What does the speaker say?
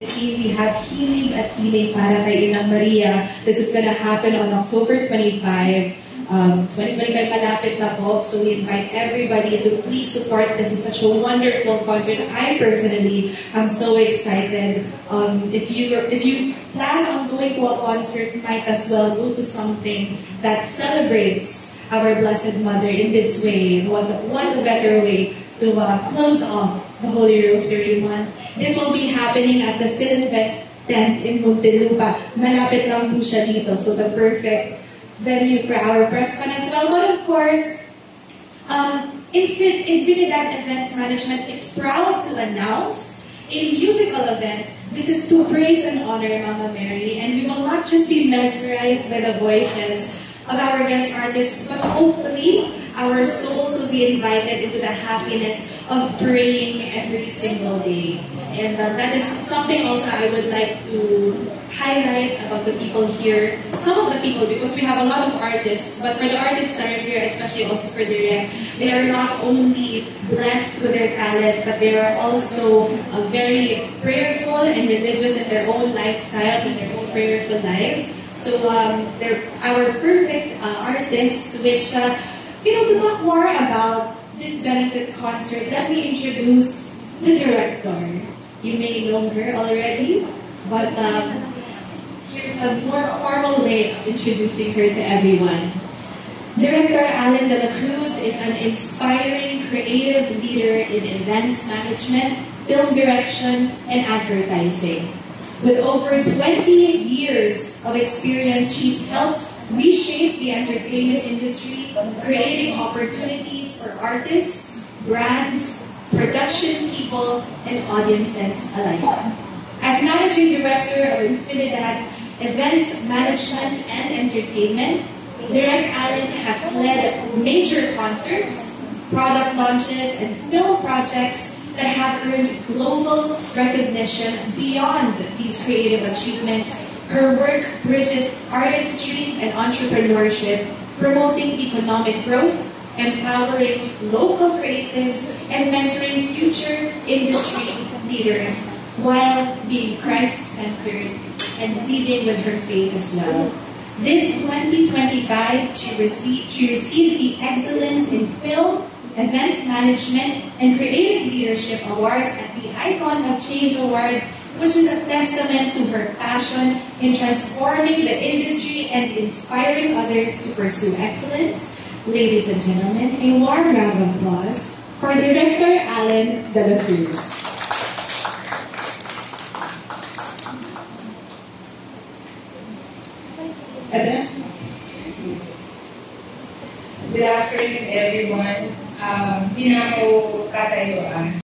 See, we have Healing at Healing para kay Inang Maria. This is gonna happen on October 25. 2025 malapit na po, so we invite everybody to please support. This is such a wonderful concert. I personally am so excited. If you plan on going to a concert, might as well go to something that celebrates our Blessed Mother in this way. What better way to close off the Holy Rosary month. This will be happening at the Philinvest tent in Muntinlupa. Malapit lang po siya dito, so the perfect venue for our press con as well. But of course, Infinidad Events Management is proud to announce a musical event. This is to praise and honor Mama Mary, and we will not just be mesmerized by the voices of our guest artists, but hopefully our souls will be invited into the happiness of praying every single day. And that is something also I would like to highlight about the people here. Some of the people, because we have a lot of artists, but for the artists that are here, especially also for Direct, they are not only blessed with their talent, but they are also very prayerful and religious in their own lifestyles and their own prayerful lives. So they're our perfect artists, which, to talk more about this benefit concert, let me introduce the director. You may know her already, but here's a more formal way of introducing her to everyone. Director Allen de la Cruz is an inspiring creative leader in events management, film direction, and advertising. With over 20 years of experience, she's helped reshape the entertainment industry, creating opportunities for artists, brands, production people, and audiences alike. As Managing Director of Infinidad Events Management and Entertainment, Direct Allen has led major concerts, product launches, and film projects that have earned global recognition. Beyond these creative achievements, her work bridges artistry and entrepreneurship, promoting economic growth, empowering local creatives, and mentoring future industry leaders while being Christ-centered and leading with her faith as well. This 2025, she received the Excellence in Film, Events Management, and Creative Leadership Awards at the Icon of Change Awards, which is a testament to her passion in transforming the industry and inspiring others to pursue excellence. Ladies and gentlemen, a warm round of applause for Director Allen de la Cruz. Good afternoon, everyone. Di na ako katayuan.